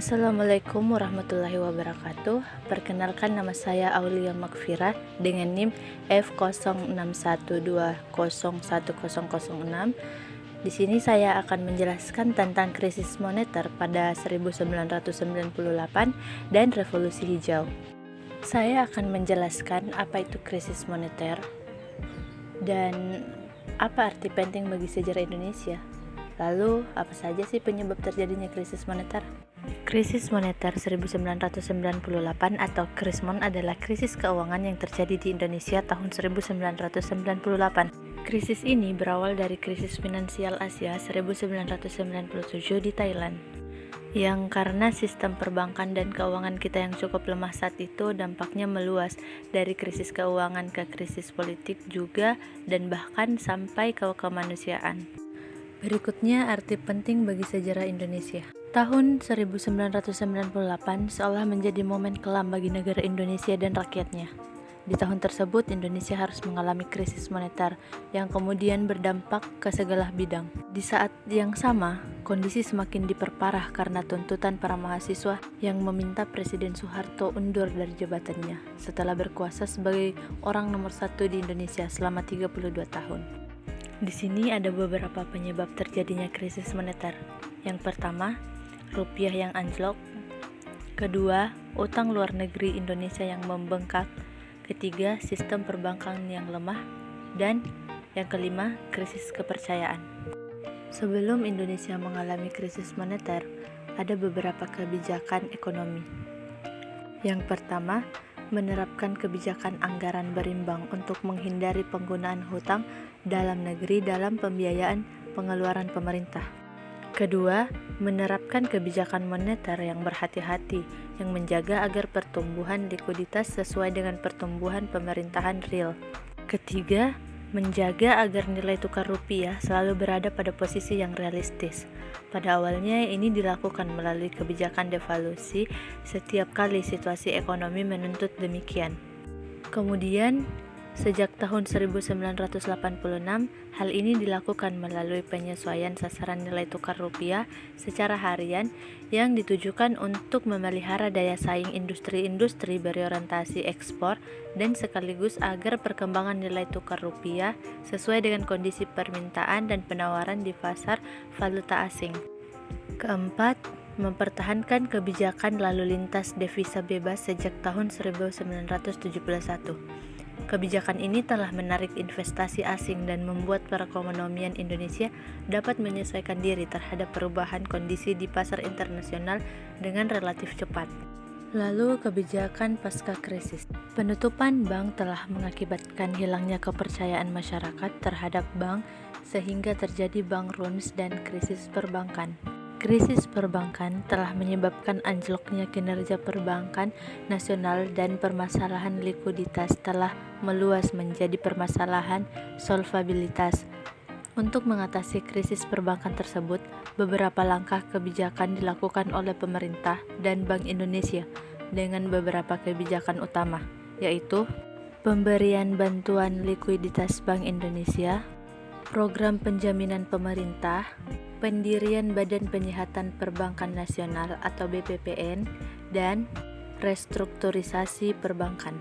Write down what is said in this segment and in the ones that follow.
Assalamualaikum warahmatullahi wabarakatuh. Perkenalkan, nama saya Aulia Makfirah dengan NIM F0612010006. Di sini saya akan menjelaskan tentang krisis moneter pada 1998 dan revolusi hijau. Saya akan menjelaskan apa itu krisis moneter dan apa arti penting bagi sejarah Indonesia. Lalu, apa saja sih penyebab terjadinya krisis moneter? Krisis moneter 1998 atau Krismon adalah krisis keuangan yang terjadi di Indonesia tahun 1998. Krisis ini berawal dari krisis finansial Asia 1997 di Thailand, yang karena sistem perbankan dan keuangan kita yang cukup lemah saat itu, dampaknya meluas dari krisis keuangan ke krisis politik juga, dan bahkan sampai ke kemanusiaan. Berikutnya arti penting bagi sejarah Indonesia. Tahun 1998 seolah menjadi momen kelam bagi negara Indonesia dan rakyatnya. Di tahun tersebut, Indonesia harus mengalami krisis moneter yang kemudian berdampak ke segala bidang. Di saat yang sama, kondisi semakin diperparah karena tuntutan para mahasiswa yang meminta Presiden Soeharto undur dari jabatannya setelah berkuasa sebagai orang nomor 1 di Indonesia selama 32 tahun. Di sini ada beberapa penyebab terjadinya krisis moneter. Yang pertama, rupiah yang anjlok. Kedua, utang luar negeri Indonesia yang membengkak. Ketiga, sistem perbankan yang lemah. Dan yang kelima, krisis kepercayaan. Sebelum Indonesia mengalami krisis moneter, ada beberapa kebijakan ekonomi. Yang pertama, menerapkan kebijakan anggaran berimbang untuk menghindari penggunaan hutang dalam negeri dalam pembiayaan pengeluaran pemerintah. Kedua, menerapkan kebijakan moneter yang berhati-hati yang menjaga agar pertumbuhan likuiditas sesuai dengan pertumbuhan pemerintahan real. Ketiga, menjaga agar nilai tukar rupiah selalu berada pada posisi yang realistis. Pada awalnya ini dilakukan melalui kebijakan devaluasi setiap kali situasi ekonomi menuntut demikian. Kemudian, sejak tahun 1986, hal ini dilakukan melalui penyesuaian sasaran nilai tukar rupiah secara harian yang ditujukan untuk memelihara daya saing industri-industri berorientasi ekspor dan sekaligus agar perkembangan nilai tukar rupiah sesuai dengan kondisi permintaan dan penawaran di pasar valuta asing. Keempat, mempertahankan kebijakan lalu lintas devisa bebas sejak tahun 1971. Kebijakan ini telah menarik investasi asing dan membuat perekonomian Indonesia dapat menyesuaikan diri terhadap perubahan kondisi di pasar internasional dengan relatif cepat. Lalu, kebijakan pasca krisis. Penutupan bank telah mengakibatkan hilangnya kepercayaan masyarakat terhadap bank sehingga terjadi bank runs dan krisis perbankan. Krisis perbankan telah menyebabkan anjloknya kinerja perbankan nasional dan permasalahan likuiditas telah meluas menjadi permasalahan solvabilitas. Untuk mengatasi krisis perbankan tersebut, beberapa langkah kebijakan dilakukan oleh pemerintah dan Bank Indonesia dengan beberapa kebijakan utama, yaitu pemberian bantuan likuiditas Bank Indonesia, program penjaminan pemerintah, pendirian Badan Penyihatan Perbankan Nasional atau BPPN, dan restrukturisasi perbankan.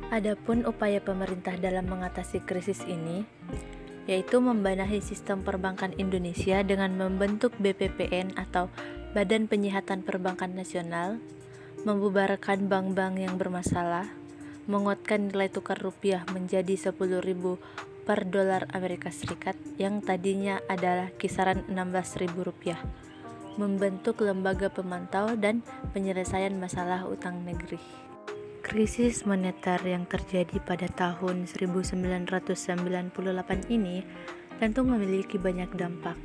Adapun upaya pemerintah dalam mengatasi krisis ini, yaitu membenahi sistem perbankan Indonesia dengan membentuk BPPN atau Badan Penyihatan Perbankan Nasional, membubarkan bank-bank yang bermasalah, menguatkan nilai tukar rupiah menjadi 10.000 per dolar Amerika Serikat yang tadinya adalah kisaran Rp16.000, membentuk lembaga pemantau dan penyelesaian masalah utang negeri. Krisis moneter yang terjadi pada tahun 1998 ini tentu memiliki banyak dampak.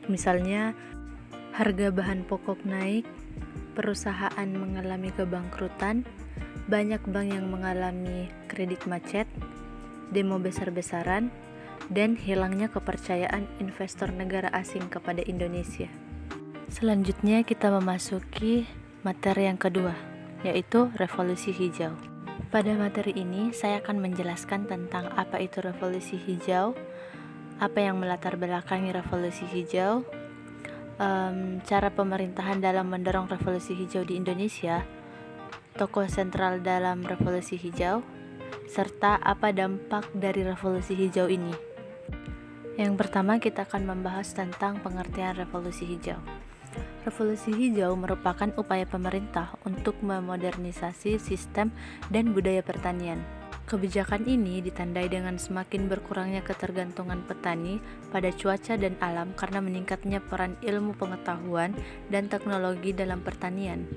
Misalnya, harga bahan pokok naik, perusahaan mengalami kebangkrutan, banyak bank yang mengalami kredit macet, demo besar-besaran, dan hilangnya kepercayaan investor negara asing kepada Indonesia. Selanjutnya kita memasuki materi yang kedua, yaitu revolusi hijau. Pada materi ini saya akan menjelaskan tentang apa itu revolusi hijau, apa yang melatar belakangi revolusi hijau, cara pemerintahan dalam mendorong revolusi hijau di Indonesia, tokoh sentral dalam revolusi hijau, serta apa dampak dari revolusi hijau ini. Yang pertama, kita akan membahas tentang pengertian revolusi hijau. Revolusi hijau merupakan upaya pemerintah untuk memodernisasi sistem dan budaya pertanian. Kebijakan ini ditandai dengan semakin berkurangnya ketergantungan petani pada cuaca dan alam karena meningkatnya peran ilmu pengetahuan dan teknologi dalam pertanian.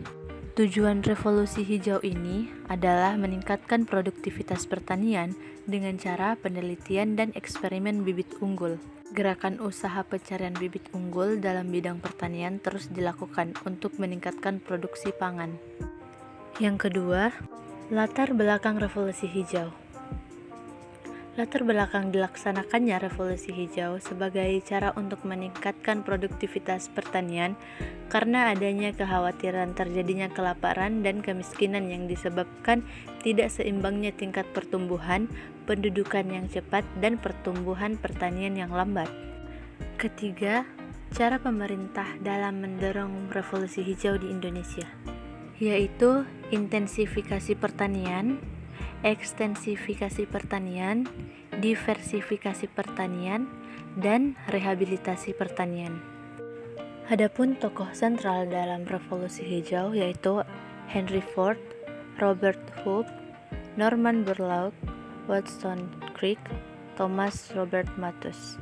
Tujuan revolusi hijau ini adalah meningkatkan produktivitas pertanian dengan cara penelitian dan eksperimen bibit unggul. Gerakan usaha pencarian bibit unggul dalam bidang pertanian terus dilakukan untuk meningkatkan produksi pangan. Yang kedua, latar belakang revolusi hijau. Latar belakang dilaksanakannya revolusi hijau sebagai cara untuk meningkatkan produktivitas pertanian karena adanya kekhawatiran terjadinya kelaparan dan kemiskinan yang disebabkan tidak seimbangnya tingkat pertumbuhan, pendudukan yang cepat, dan pertumbuhan pertanian yang lambat. Ketiga, cara pemerintah dalam mendorong revolusi hijau di Indonesia, yaitu intensifikasi pertanian, ekstensifikasi pertanian, diversifikasi pertanian, dan rehabilitasi pertanian. Adapun tokoh sentral dalam revolusi hijau yaitu Henry Ford, Robert Hope, Norman Borlaug, Watson Crick, Thomas Robert Malthus.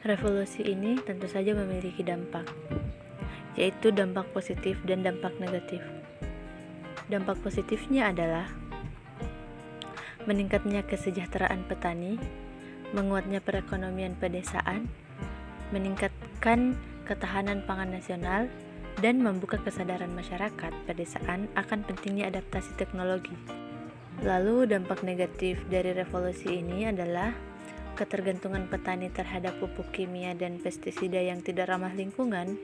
Revolusi ini tentu saja memiliki dampak, yaitu dampak positif dan dampak negatif. Dampak positifnya adalah meningkatnya kesejahteraan petani, menguatnya perekonomian pedesaan, meningkatkan ketahanan pangan nasional, dan membuka kesadaran masyarakat pedesaan akan pentingnya adaptasi teknologi. Lalu dampak negatif dari revolusi ini adalah ketergantungan petani terhadap pupuk kimia dan pestisida yang tidak ramah lingkungan,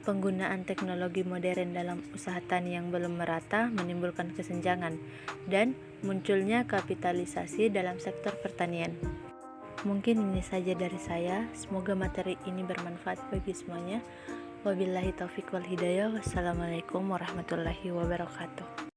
penggunaan teknologi modern dalam usaha tani yang belum merata menimbulkan kesenjangan, dan munculnya kapitalisasi dalam sektor pertanian. Mungkin ini saja dari saya. Semoga materi ini bermanfaat bagi semuanya. Wabillahi taufiq wal hidayah. Wassalamualaikum warahmatullahi wabarakatuh.